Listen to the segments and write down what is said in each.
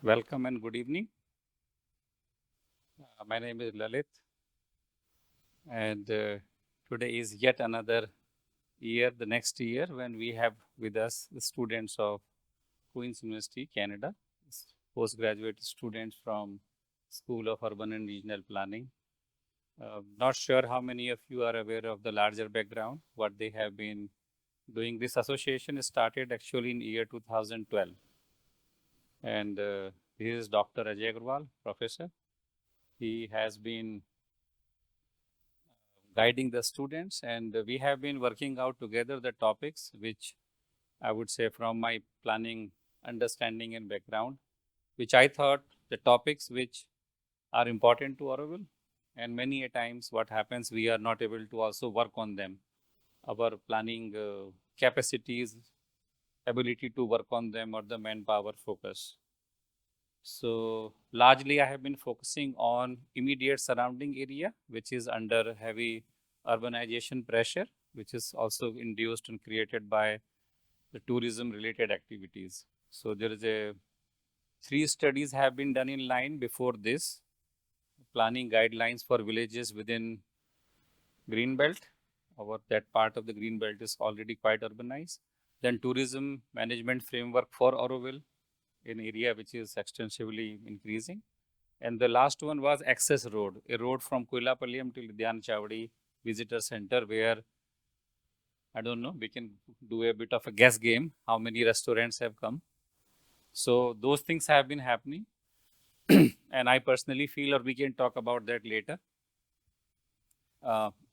Welcome and good evening. My name is Lalit, and today is yet another year, the next year, when we have with us the students of Queen's University, Canada, postgraduate students from School of Urban and Regional Planning. Not sure how many of you are aware of the larger background, what they have been doing. This association started actually in year 2012, and this is Dr. Ajay Agrawal, professor. He has been guiding the students, and we have been working out together the topics which I would say from my planning understanding and background, which I thought the topics which are important to Auroville, and many a times what happens, we are not able to also work on them. Our planning capacities, ability to work on them, or the manpower focus. So largely I have been focusing on immediate surrounding area, which is under heavy urbanization pressure, which is also induced and created by the tourism related activities. So there is a 3 studies have been done in line before this, planning guidelines for villages within Greenbelt. Our that part of the Greenbelt is already quite urbanized. Then tourism management framework for Auroville, an area which is extensively increasing. And the last one was access road, a road from Kuilapalyam to Ludhiana Chavadi Visitor Center, where I don't know, we can do a bit of a guess game how many restaurants have come. So those things have been happening. And I personally feel, or we can talk about that later,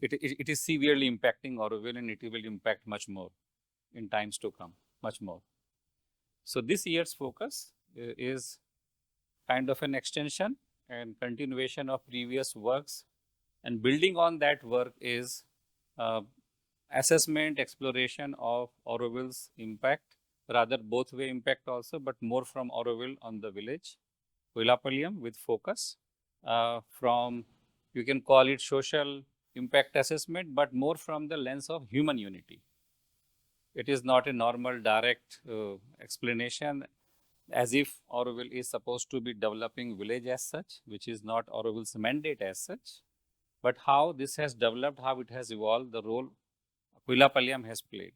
it is severely impacting Auroville, and it will impact much more in times to come, much more. So this year's focus is kind of an extension and continuation of previous works, and building on that work is assessment, exploration of Auroville's impact, rather both way impact also, but more from Auroville on the village, Kuilapalyam with focus from, you can call it social impact assessment, but more from the lens of human unity. It is not a normal direct explanation as if Auroville is supposed to be developing village as such, which is not Auroville's mandate as such, but how this has developed, how it has evolved, the role Kuilapalyam has played.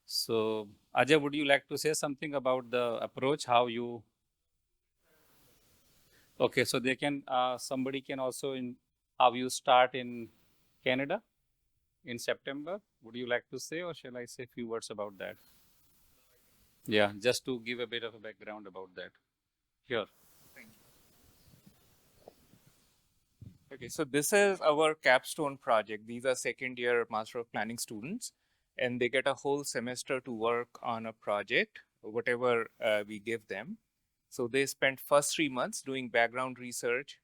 So, Ajay, would you like to say something about the approach, how you? Okay, so they can, somebody can also in how you start in Canada in September. Would you like to say, or shall I say a few words about that? Yeah, just to give a bit of a background about that. Sure. Okay, so this is our capstone project. These are second year Master of Planning students, and they get a whole semester to work on a project, whatever we give them. So they spent first 3 months doing background research,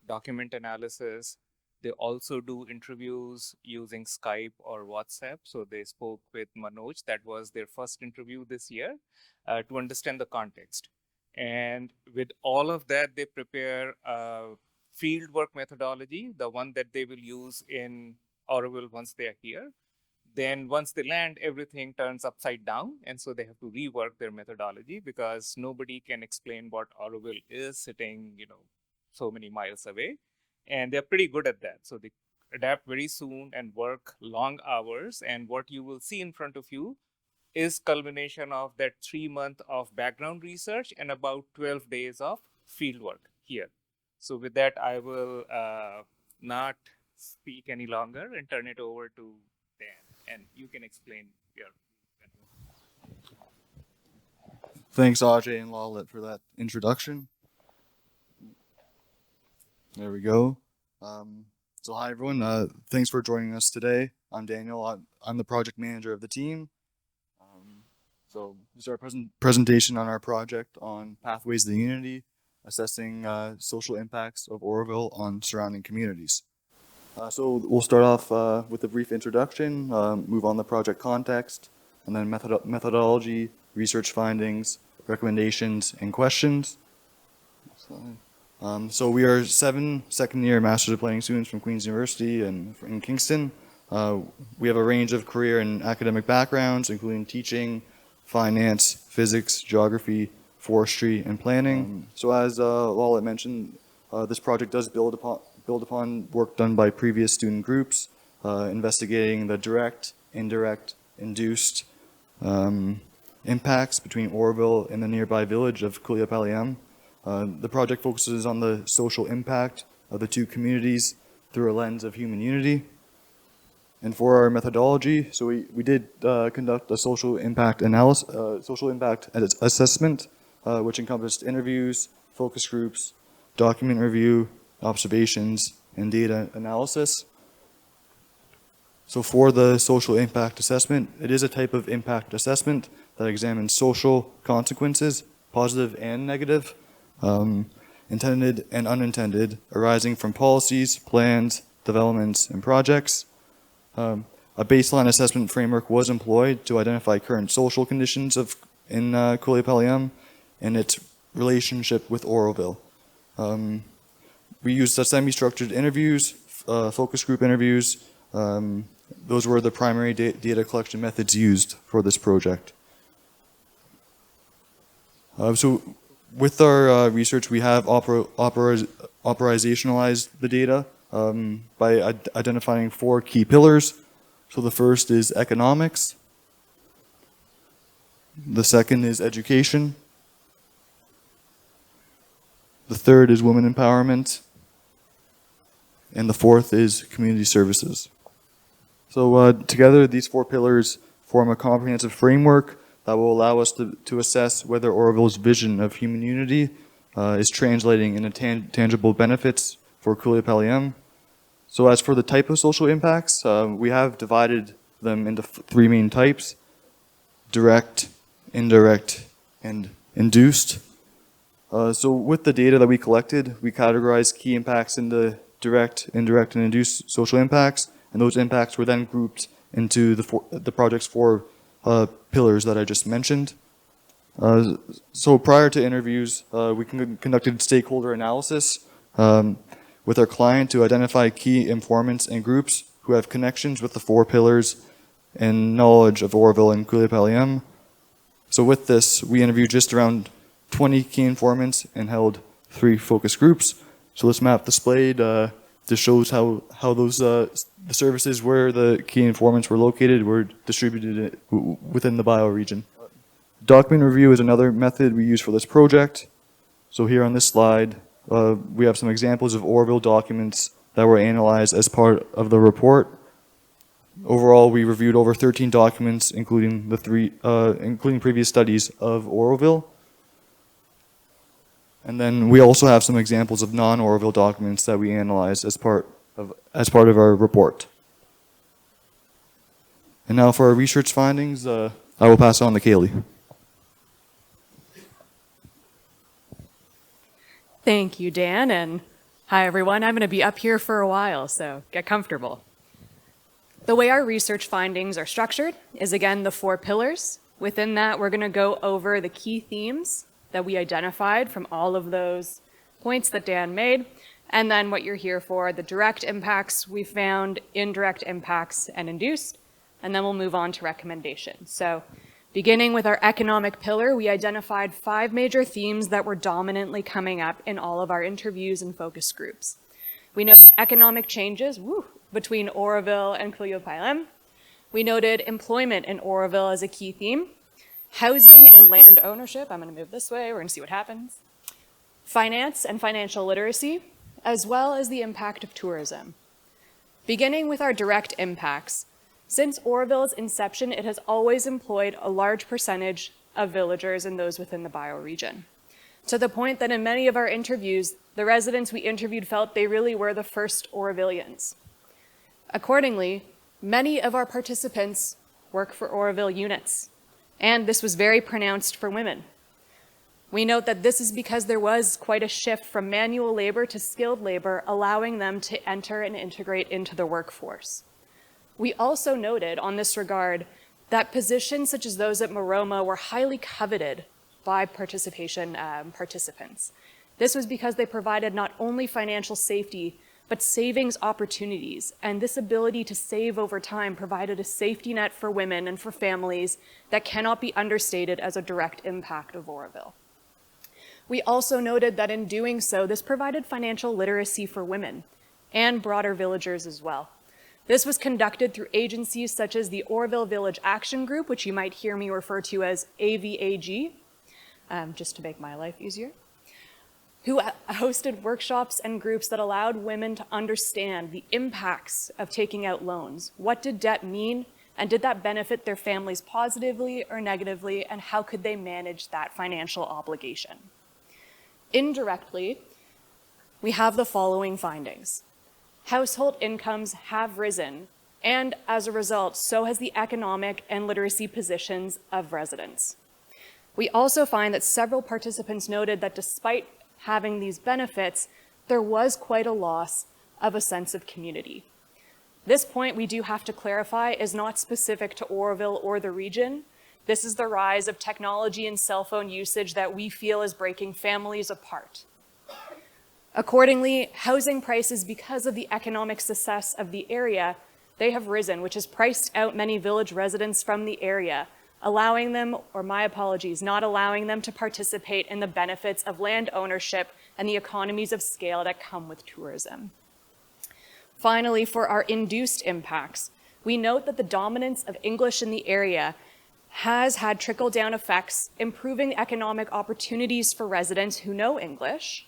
document analysis. They also do interviews using Skype or WhatsApp. So they spoke with Manoj. That was their first interview this year to understand the context. And with all of that, they prepare fieldwork methodology, the one that they will use in Auroville once they are here. Then once they land, everything turns upside down. And so they have to rework their methodology because nobody can explain what Auroville is sitting, so many miles away. And they're pretty good at that. So they adapt very soon and work long hours. And what you will see in front of you is culmination of that 3 month of background research and about 12 days of fieldwork here. So with that, I will not speak any longer and turn it over to Dan, and you can explain your. Thanks, Ajay and Lalit, for that introduction. There we go. So hi, everyone. Thanks for joining us today. I'm Daniel. I'm the project manager of the team. So this is our presentation on our project on Pathways to Unity, assessing social impacts of Auroville on surrounding communities. So we'll start off with a brief introduction, move on the project context, and then methodology, research findings, recommendations, and questions. So we are 7 second-year Master's of Planning students from Queen's University and in Kingston. We have a range of career and academic backgrounds, including teaching, finance, physics, geography, forestry, and planning. So as Lala mentioned, this project does build upon work done by previous student groups, investigating the direct, indirect, induced impacts between Auroville and the nearby village of Kuilapalyam. The project focuses on the social impact of the two communities through a lens of human unity. And for our methodology, so we did conduct a social impact assessment, which encompassed interviews, focus groups, document review, observations, and data analysis. So for the social impact assessment, it is a type of impact assessment that examines social consequences, positive and negative, intended and unintended, arising from policies, plans, developments, and projects. A baseline assessment framework was employed to identify current social conditions in Kuilapalyam and its relationship with Auroville. We used semi-structured interviews, focus group interviews. Those were the primary data collection methods used for this project. So with our research, we have operationalized the data by identifying 4 key pillars. So the first is economics. The second is education. The third is women empowerment. And the fourth is community services. So together, these 4 pillars form a comprehensive framework that will allow us to assess whether Auroville's vision of human unity is translating into tangible benefits for Kuilapalyam. So as for the type of social impacts, we have divided them into 3 main types: direct, indirect, and induced. So with the data that we collected, we categorized key impacts into direct, indirect, and induced social impacts, and those impacts were then grouped into the project's 4 pillars that I just mentioned. So prior to interviews, we conducted stakeholder analysis with our client to identify key informants and groups who have connections with the 4 pillars and knowledge of Auroville and Kuilapalyam. So with this, we interviewed just around 20 key informants and held 3 focus groups. So this map displayed just shows how those the services where the key informants were located were distributed within the bioregion. Document review is another method we use for this project. So here on this slide, we have some examples of Auroville documents that were analyzed as part of the report. Overall, we reviewed over 13 documents, including including previous studies of Auroville. And then we also have some examples of non-Auroville documents that we analyzed as part of our report. And now for our research findings, I will pass on to Kaylee. Thank you, Dan, and hi everyone. I'm going to be up here for a while, so get comfortable. The way our research findings are structured is again the 4 pillars. Within that, we're going to go over the key themes that we identified from all of those points that Dan made, and then what you're here for, the direct impacts we found, indirect impacts, and induced, and then we'll move on to recommendations. So beginning with our economic pillar, we identified 5 major themes that were dominantly coming up in all of our interviews and focus groups. We noted economic changes between Auroville and Kuilapalyam. We noted employment in Auroville as a key theme. Housing and land ownership, I'm going to move this way, we're going to see what happens. Finance and financial literacy, as well as the impact of tourism. Beginning with our direct impacts, since Auroville's inception, it has always employed a large percentage of villagers and those within the bioregion, to the point that in many of our interviews, the residents we interviewed felt they really were the first Aurovillians. Accordingly, many of our participants work for Auroville units, and this was very pronounced for women. We note that this is because there was quite a shift from manual labor to skilled labor, allowing them to enter and integrate into the workforce. We also noted on this regard that positions such as those at Maroma were highly coveted by participants. This was because they provided not only financial safety, but savings opportunities, and this ability to save over time provided a safety net for women and for families that cannot be understated as a direct impact of Auroville. We also noted that in doing so, this provided financial literacy for women and broader villagers as well. This was conducted through agencies such as the Auroville Village Action Group, which you might hear me refer to as AVAG, just to make my life easier, who hosted workshops and groups that allowed women to understand the impacts of taking out loans. What did debt mean, and did that benefit their families positively or negatively, and how could they manage that financial obligation? Indirectly, we have the following findings. Household incomes have risen, and as a result, so has the economic and literacy positions of residents. We also find that several participants noted that despite having these benefits, there was quite a loss of a sense of community. This point, we do have to clarify, is not specific to Auroville or the region. This is the rise of technology and cell phone usage that we feel is breaking families apart. Accordingly, housing prices, because of the economic success of the area, they have risen, which has priced out many village residents from the area, allowing them, or my apologies, not allowing them to participate in the benefits of land ownership and the economies of scale that come with tourism. Finally, for our induced impacts, we note that the dominance of English in the area has had trickle-down effects, improving economic opportunities for residents who know English.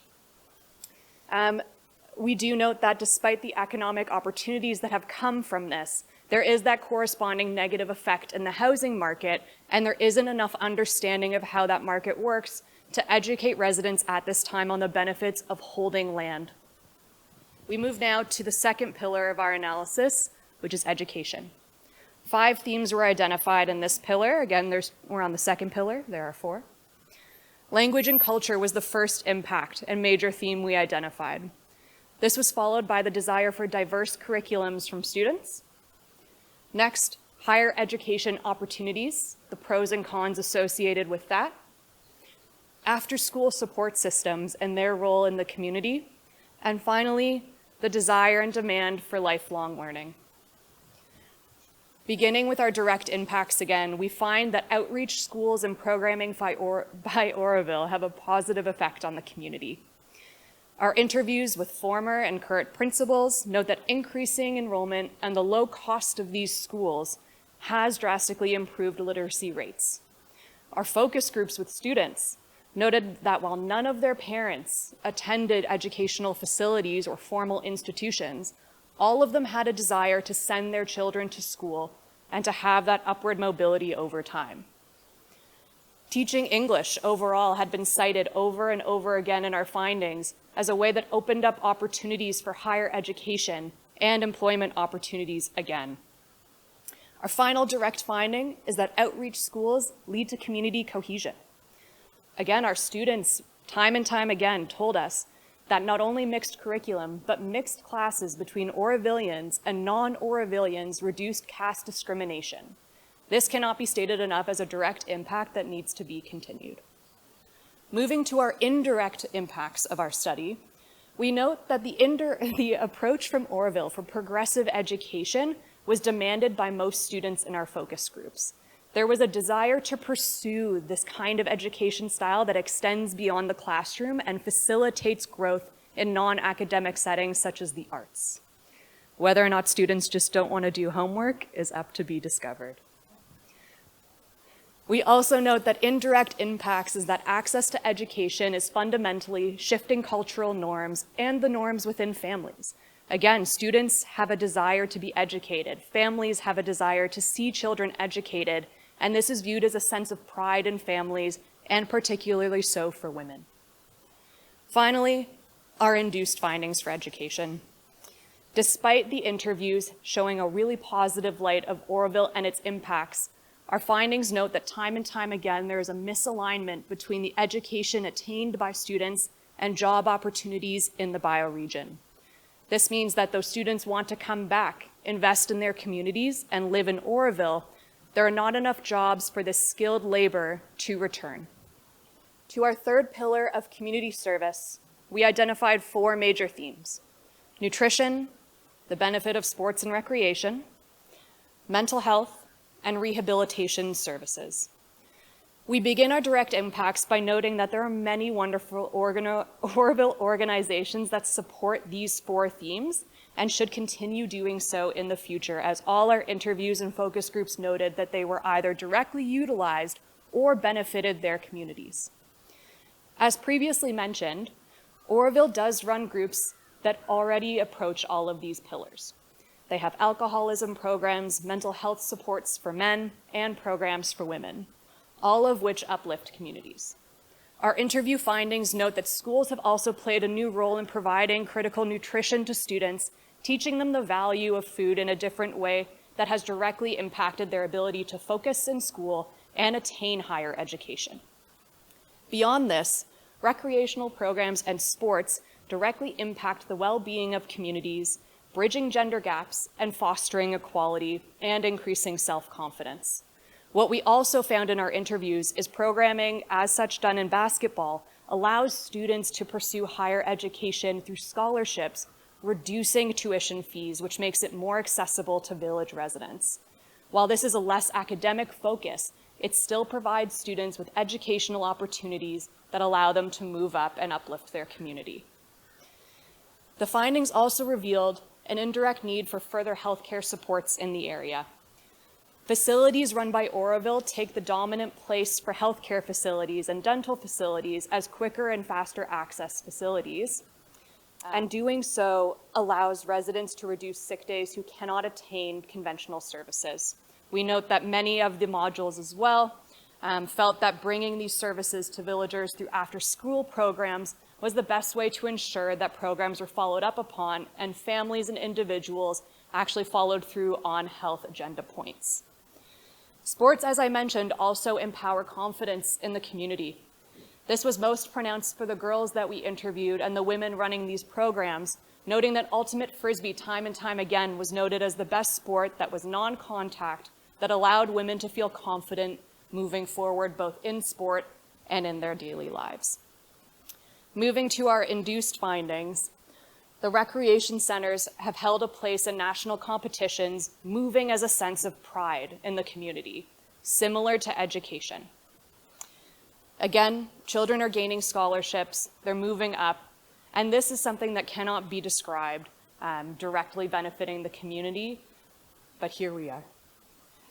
We do note that despite the economic opportunities that have come from this, there is that corresponding negative effect in the housing market, and there isn't enough understanding of how that market works to educate residents at this time on the benefits of holding land. We move now to the second pillar of our analysis, which is education. 5 themes were identified in this pillar. Again, we're on the second pillar, there are 4. Language and culture was the first impact and major theme we identified. This was followed by the desire for diverse curriculums from students. Next, higher education opportunities, the pros and cons associated with that. After-school support systems and their role in the community. And finally, the desire and demand for lifelong learning. Beginning with our direct impacts again, we find that outreach schools and programming by Auroville have a positive effect on the community. Our interviews with former and current principals note that increasing enrollment and the low cost of these schools has drastically improved literacy rates. Our focus groups with students noted that while none of their parents attended educational facilities or formal institutions, all of them had a desire to send their children to school and to have that upward mobility over time. Teaching English overall had been cited over and over again in our findings as a way that opened up opportunities for higher education and employment opportunities again. Our final direct finding is that outreach schools lead to community cohesion. Again, our students time and time again told us that not only mixed curriculum, but mixed classes between Aurovillians and non-Aurovillians reduced caste discrimination. This cannot be stated enough as a direct impact that needs to be continued. Moving to our indirect impacts of our study, we note that the approach from Auroville for progressive education was demanded by most students in our focus groups. There was a desire to pursue this kind of education style that extends beyond the classroom and facilitates growth in non-academic settings such as the arts. Whether or not students just don't want to do homework is up to be discovered. We also note that indirect impacts is that access to education is fundamentally shifting cultural norms and the norms within families. Again, students have a desire to be educated. Families have a desire to see children educated, and this is viewed as a sense of pride in families, and particularly so for women. Finally, our induced findings for education. Despite the interviews showing a really positive light of Auroville and its impacts, our findings note that time and time again, there is a misalignment between the education attained by students and job opportunities in the bioregion. This means that those students want to come back, invest in their communities, and live in Auroville. There are not enough jobs for this skilled labor to return. To our third pillar of community service, we identified 4 major themes: nutrition, the benefit of sports and recreation, mental health, and rehabilitation services. We begin our direct impacts by noting that there are many wonderful Auroville organizations that support these 4 themes and should continue doing so in the future, as all our interviews and focus groups noted that they were either directly utilized or benefited their communities. As previously mentioned, Auroville does run groups that already approach all of these pillars. They have alcoholism programs, mental health supports for men, and programs for women, all of which uplift communities. Our interview findings note that schools have also played a new role in providing critical nutrition to students, teaching them the value of food in a different way that has directly impacted their ability to focus in school and attain higher education. Beyond this, recreational programs and sports directly impact the well-being of communities, bridging gender gaps and fostering equality and increasing self-confidence. What we also found in our interviews is programming, as such done in basketball, allows students to pursue higher education through scholarships, reducing tuition fees, which makes it more accessible to village residents. While this is a less academic focus, it still provides students with educational opportunities that allow them to move up and uplift their community. The findings also revealed an indirect need for further healthcare supports in the area. Facilities run by Auroville take the dominant place for healthcare facilities and dental facilities as quicker and faster access facilities. And doing so allows residents to reduce sick days who cannot attain conventional services. We note that many of the modules as well felt that bringing these services to villagers through after-school programs was the best way to ensure that programs were followed up upon and families and individuals actually followed through on health agenda points. Sports, as I mentioned, also empower confidence in the community. This was most pronounced for the girls that we interviewed and the women running these programs, noting that ultimate frisbee time and time again was noted as the best sport that was non-contact, that allowed women to feel confident moving forward both in sport and in their daily lives. Moving to our induced findings, the recreation centers have held a place in national competitions, moving as a sense of pride in the community, similar to education. Again, children are gaining scholarships, they're moving up, and this is something that cannot be described directly benefiting the community, but here we are.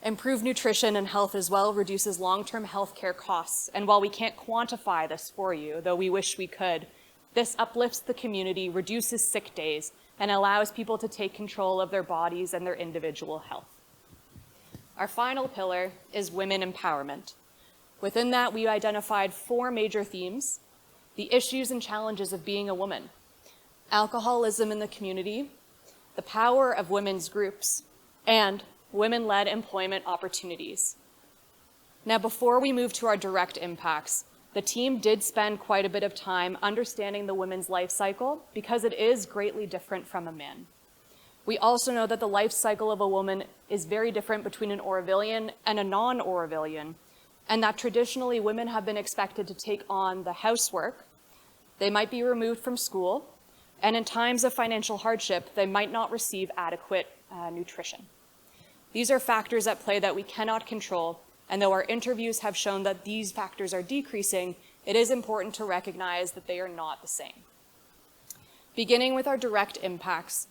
Improved nutrition and health as well reduces long-term healthcare costs, and while we can't quantify this for you, though we wish we could, this uplifts the community, reduces sick days, and allows people to take control of their bodies and their individual health. Our final pillar is women empowerment. Within that, we identified 4 major themes: the issues and challenges of being a woman, alcoholism in the community, the power of women's groups, and women-led employment opportunities. Now, before we move to our direct impacts, the team did spend quite a bit of time understanding the women's life cycle because it is greatly different from a man. We also know that the life cycle of a woman is very different between an Aurovillian and a non-Aurovillian, and that traditionally women have been expected to take on the housework, they might be removed from school, and in times of financial hardship, they might not receive adequate nutrition. These are factors at play that we cannot control, and though our interviews have shown that these factors are decreasing, it is important to recognize that they are not the same. Beginning with our direct impacts,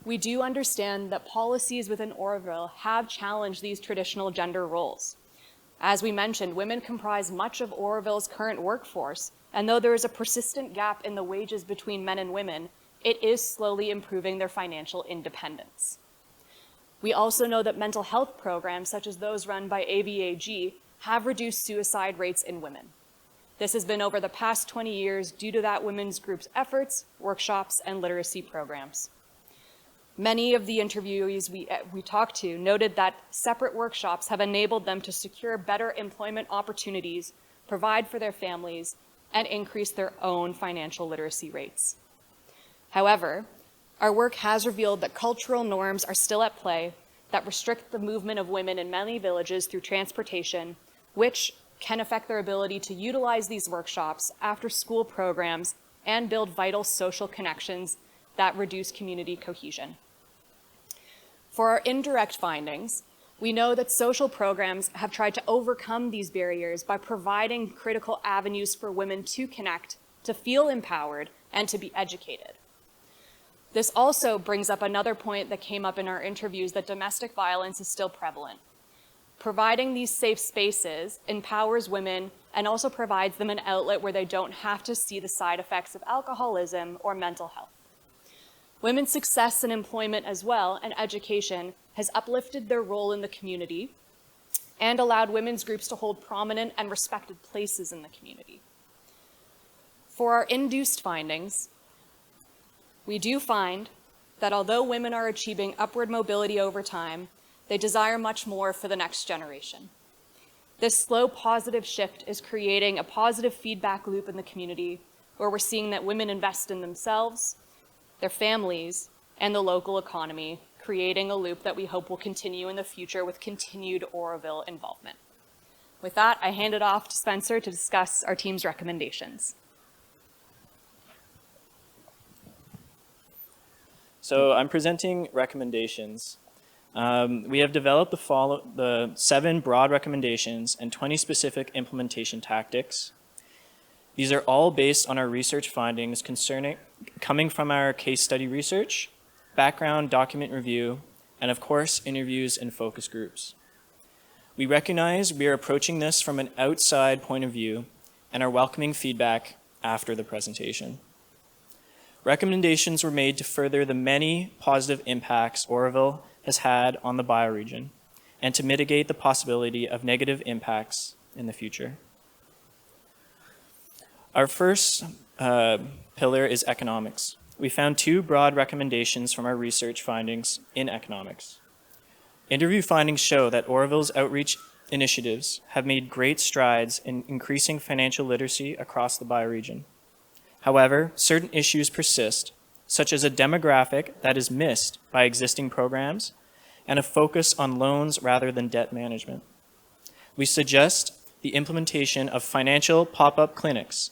we do understand that policies within Auroville have challenged these traditional gender roles. As we mentioned, women comprise much of Auroville's current workforce, and though there is a persistent gap in the wages between men and women, it is slowly improving their financial independence. We also know that mental health programs, such as those run by AVAG, have reduced suicide rates in women. This has been over the past 20 years due to that women's group's efforts, workshops, and literacy programs. Many of the interviewees we talked to noted that separate workshops have enabled them to secure better employment opportunities, provide for their families, and increase their own financial literacy rates. However, our work has revealed that cultural norms are still at play that restrict the movement of women in many villages through transportation, which can affect their ability to utilize these workshops, after-school programs, and build vital social connections that reduce community cohesion. For our indirect findings, We know that social programs have tried to overcome these barriers by providing critical avenues for women to connect, to feel empowered, and to be educated. This also brings up another point that came up in our interviews, that domestic violence is still prevalent. Providing these safe spaces empowers women and also provides them an outlet where they don't have to see the side effects of alcoholism or mental health. Women's success in employment as well and education has uplifted their role in the community and allowed women's groups to hold prominent and respected places in the community. For our induced findings, we do find that although women are achieving upward mobility over time, they desire much more for the next generation. This slow positive shift is creating a positive feedback loop in the community where we're seeing that women invest in themselves, their families, and the local economy, creating a loop that we hope will continue in the future with continued Auroville involvement. With that, I hand it off to Spencer to discuss our team's recommendations. So I'm presenting recommendations. We have developed the 7 broad recommendations and 20 specific implementation tactics. These are all based on our research findings coming from our case study research, background document review, and of course, interviews and focus groups. We recognize we are approaching this from an outside point of view and are welcoming feedback after the presentation. Recommendations were made to further the many positive impacts Auroville has had on the bioregion and to mitigate the possibility of negative impacts in the future. Our first pillar is economics. We found 2 broad recommendations from our research findings in economics. Interview findings show that Auroville's outreach initiatives have made great strides in increasing financial literacy across the bioregion. However, certain issues persist, such as a demographic that is missed by existing programs and a focus on loans rather than debt management. We suggest the implementation of financial pop-up clinics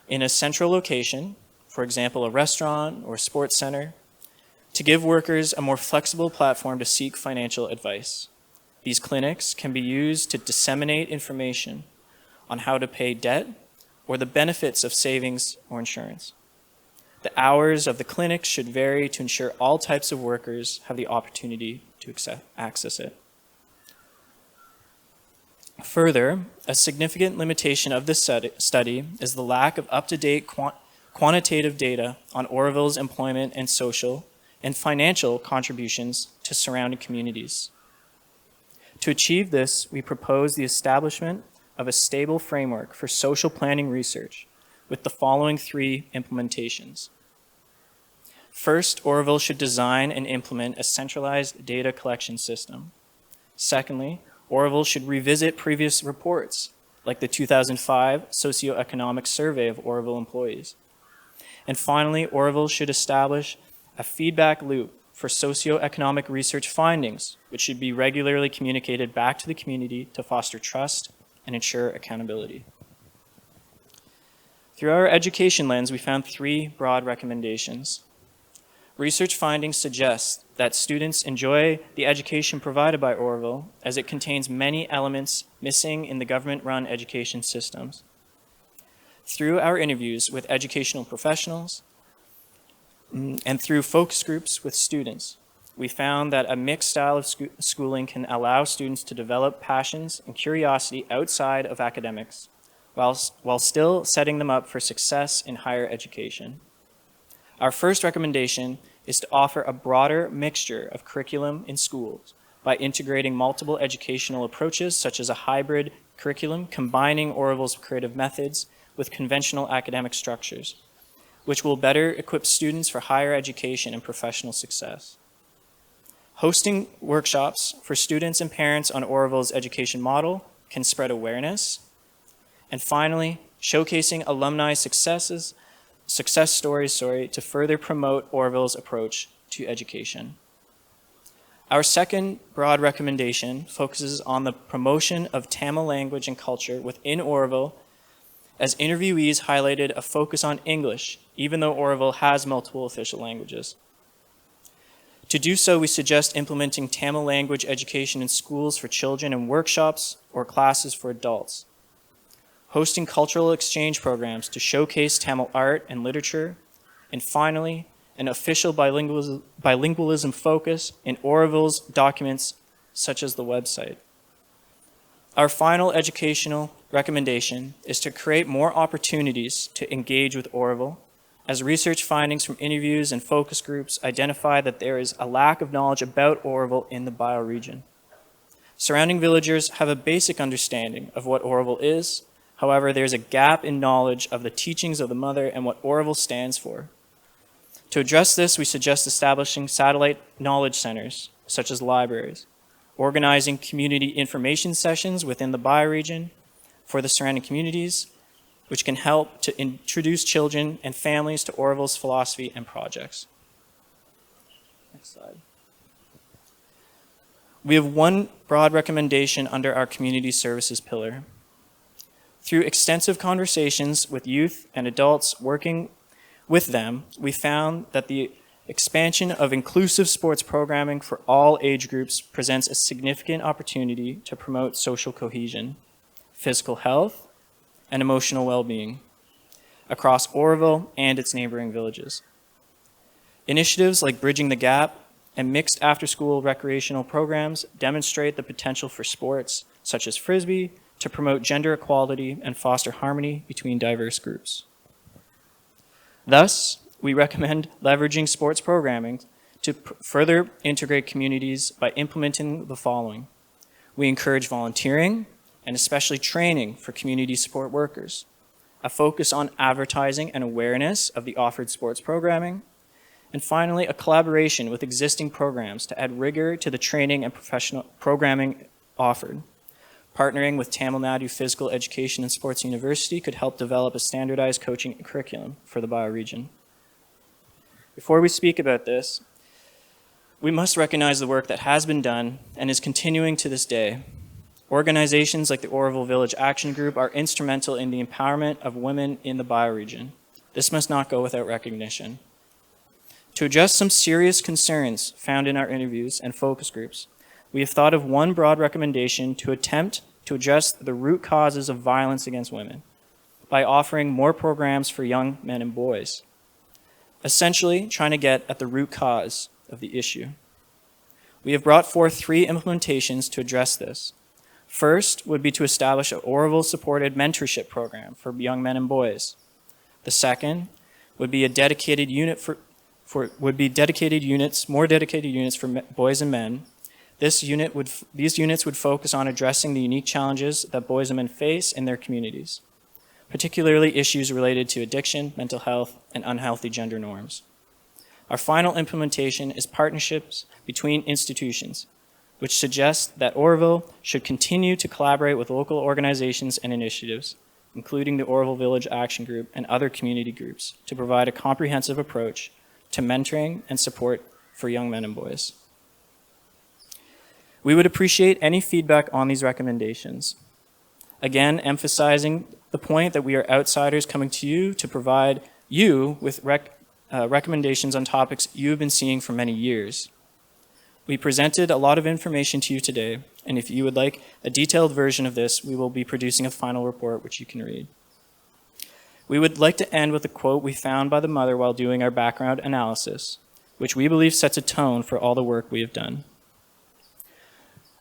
in a central location, for example, a restaurant or a sports center, to give workers a more flexible platform to seek financial advice. These clinics can be used to disseminate information on how to pay debt or the benefits of savings or insurance. The hours of the clinic should vary to ensure all types of workers have the opportunity to access it. Further, a significant limitation of this study is the lack of up-to-date quantitative data on Auroville's employment and social and financial contributions to surrounding communities. To achieve this, we propose the establishment of a stable framework for social planning research with the following 3 implementations. First, Auroville should design and implement a centralized data collection system. Secondly, Auroville should revisit previous reports, like the 2005 Socioeconomic Survey of Auroville Employees. And finally, Auroville should establish a feedback loop for socioeconomic research findings, which should be regularly communicated back to the community to foster trust and ensure accountability. Through our education lens, we found 3 broad recommendations. Research findings suggest that students enjoy the education provided by Auroville as it contains many elements missing in the government-run education systems. Through our interviews with educational professionals and through focus groups with students, we found that a mixed style of schooling can allow students to develop passions and curiosity outside of academics, while still setting them up for success in higher education. Our first recommendation is to offer a broader mixture of curriculum in schools by integrating multiple educational approaches, such as a hybrid curriculum combining Auroville's creative methods with conventional academic structures, which will better equip students for higher education and professional success. Hosting workshops for students and parents on Auroville's education model can spread awareness. And finally, showcasing alumni success stories to further promote Auroville's approach to education. Our second broad recommendation focuses on the promotion of Tamil language and culture within Auroville, as interviewees highlighted a focus on English, even though Auroville has multiple official languages. To do so, we suggest implementing Tamil language education in schools for children and workshops or classes for adults, hosting cultural exchange programs to showcase Tamil art and literature, and finally, an official bilingualism focus in Auroville's documents, such as the website. Our final educational recommendation is to create more opportunities to engage with Auroville, as research findings from interviews and focus groups identify that there is a lack of knowledge about Auroville in the bioregion. Surrounding villagers have a basic understanding of what Auroville is. However, there's a gap in knowledge of the teachings of the mother and what Auroville stands for. To address this, we suggest establishing satellite knowledge centers, such as libraries, organizing community information sessions within the bioregion for the surrounding communities, which can help to introduce children and families to Auroville's philosophy and projects. Next slide. We have one broad recommendation under our community services pillar. Through extensive conversations with youth and adults working with them, we found that the expansion of inclusive sports programming for all age groups presents a significant opportunity to promote social cohesion, physical health, and emotional well-being across Auroville and its neighboring villages. Initiatives like Bridging the Gap and mixed after-school recreational programs demonstrate the potential for sports, such as Frisbee, to promote gender equality and foster harmony between diverse groups. Thus, we recommend leveraging sports programming to further integrate communities by implementing the following. We encourage volunteering and especially training for community support workers, a focus on advertising and awareness of the offered sports programming, and finally, a collaboration with existing programs to add rigor to the training and professional programming offered. Partnering with Tamil Nadu Physical Education and Sports University could help develop a standardized coaching curriculum for the bioregion. Before we speak about this, we must recognize the work that has been done and is continuing to this day. Organizations like the Auroville Village Action Group are instrumental in the empowerment of women in the bioregion. This must not go without recognition. To address some serious concerns found in our interviews and focus groups, we have thought of one broad recommendation to attempt to address the root causes of violence against women by offering more programs for young men and boys, essentially trying to get at the root cause of the issue. We have brought forth 3 implementations to address this. First would be to establish an Auroville-supported mentorship program for young men and boys. The second would be a dedicated unit more dedicated units for boys and men. These units would focus on addressing the unique challenges that boys and men face in their communities, particularly issues related to addiction, mental health, and unhealthy gender norms. Our final implementation is partnerships between institutions, which suggests that Auroville should continue to collaborate with local organizations and initiatives, including the Auroville Village Action Group and other community groups, to provide a comprehensive approach to mentoring and support for young men and boys. We would appreciate any feedback on these recommendations. Again, emphasizing the point that we are outsiders coming to you to provide you with recommendations on topics you have been seeing for many years. We presented a lot of information to you today, and if you would like a detailed version of this, we will be producing a final report which you can read. We would like to end with a quote we found by the mother while doing our background analysis, which we believe sets a tone for all the work we have done.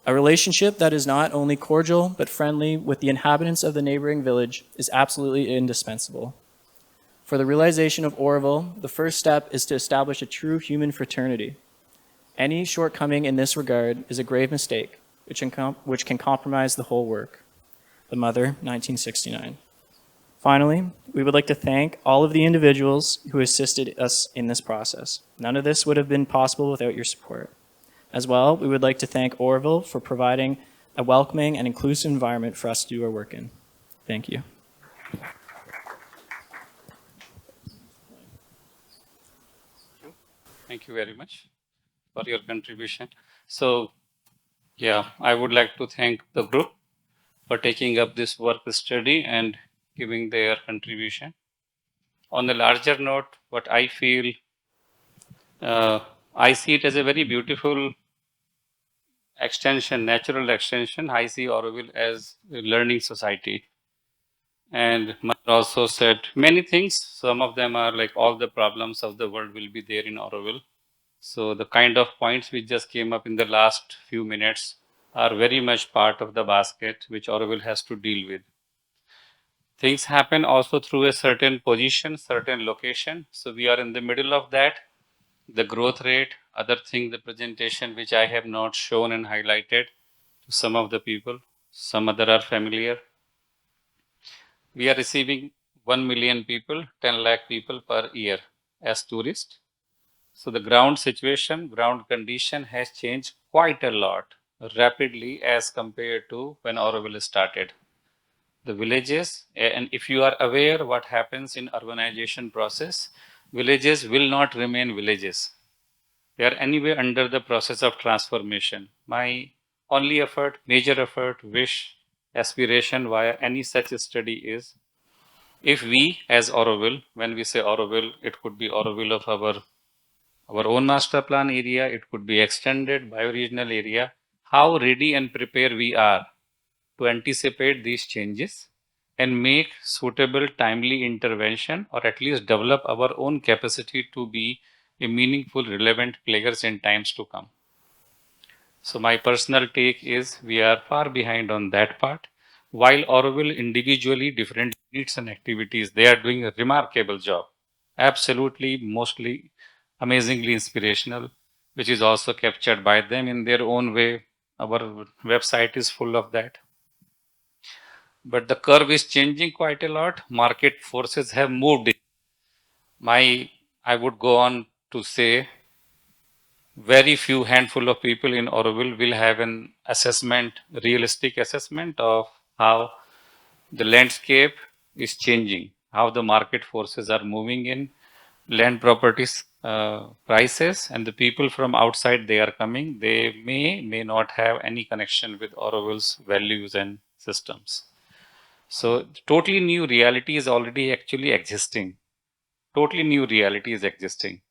A relationship that is not only cordial but friendly with the inhabitants of the neighboring village is absolutely indispensable. For the realization of Auroville, the first step is to establish a true human fraternity. Any shortcoming in this regard is a grave mistake, which can compromise the whole work. The Mother, 1969. Finally, we would like to thank all of the individuals who assisted us in this process. None of this would have been possible without your support. As well, we would like to thank Auroville for providing a welcoming and inclusive environment for us to do our work in. Thank you. Thank you very much for your contribution. So, yeah, I would like to thank the group for taking up this work study and giving their contribution. On a larger note, what I feel I see it as a very beautiful extension, natural extension. I see Auroville as a learning society. And Mother also said many things. Some of them are like all the problems of the world will be there in Auroville. So the kind of points which just came up in the last few minutes are very much part of the basket which Auroville has to deal with. Things happen also through a certain position, certain location. So we are in the middle of that. The growth rate, other thing, the presentation which I have not shown and highlighted to some of the people, some other are familiar. We are receiving 1 million people, 10 lakh people per year as tourists. So the ground situation, ground condition has changed quite a lot rapidly as compared to when Auroville started. The villages, and if you are aware what happens in urbanization process, villages will not remain villages. They are anyway under the process of transformation. My only effort, major effort, wish, aspiration via any such study is if we as Auroville, when we say Auroville, it could be Auroville of our own master plan area, it could be extended bioregional area, how ready and prepared we are to anticipate these changes and make suitable timely intervention or at least develop our own capacity to be a meaningful relevant players in times to come. So my personal take is we are far behind on that part. While Auroville individually different needs and activities, they are doing a remarkable job. Absolutely, mostly amazingly inspirational, which is also captured by them in their own way. Our website is full of that. But the curve is changing quite a lot. Market forces have moved. I would go on to say very few handful of people in Auroville will have an assessment, realistic assessment of how the landscape is changing, how the market forces are moving in, land properties prices, and the people from outside they are coming. They may not have any connection with Auroville's values and systems. So totally new reality is already actually existing. Totally new reality is existing.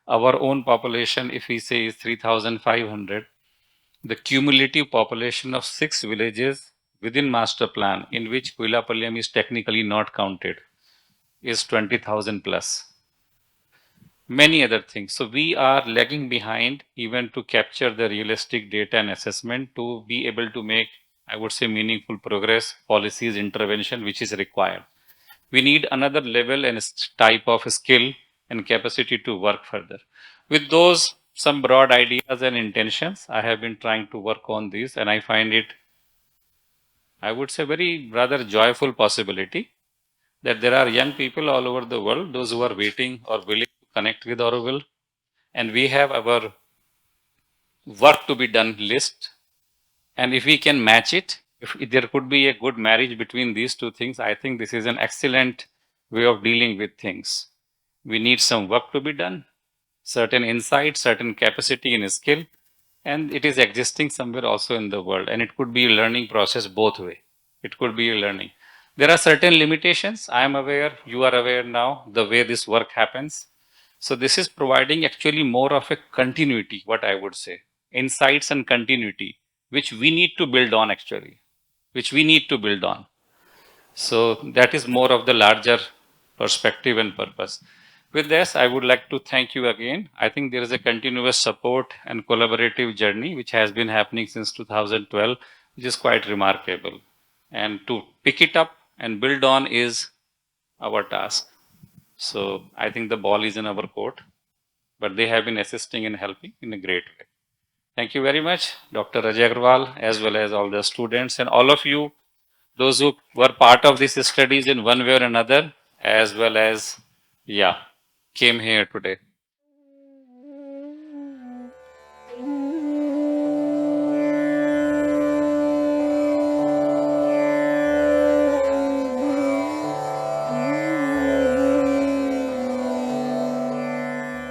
Our own population, if we say is 3,500, the cumulative population of 6 villages within master plan, in which Kuilapalyam is technically not counted, is 20,000 plus. Many other things. So we are lagging behind even to capture the realistic data and assessment to be able to make, I would say, meaningful progress, policies, intervention, which is required. We need another level and type of skill and capacity to work further. With those, some broad ideas and intentions, I have been trying to work on these, and I find it, I would say, very rather joyful possibility that there are young people all over the world, those who are waiting or willing to connect with Auroville, and we have our work to be done list. And if we can match it, if there could be a good marriage between these two things, I think this is an excellent way of dealing with things. We need some work to be done, certain insight, certain capacity and skill, and it is existing somewhere also in the world. And it could be a learning process both way. It could be a learning. There are certain limitations. I am aware, you are aware now, the way this work happens. So this is providing actually more of a continuity, what I would say, insights and continuity, which we need to build on actually, which we need to build on. So that is more of the larger perspective and purpose. With this, I would like to thank you again. I think there is a continuous support and collaborative journey which has been happening since 2012, which is quite remarkable. And to pick it up and build on is our task. So I think the ball is in our court, but they have been assisting and helping in a great way. Thank you very much, Dr. Rajay Agarwal, as well as all the students and all of you, those who were part of these studies in one way or another, as well as, yeah, came here today.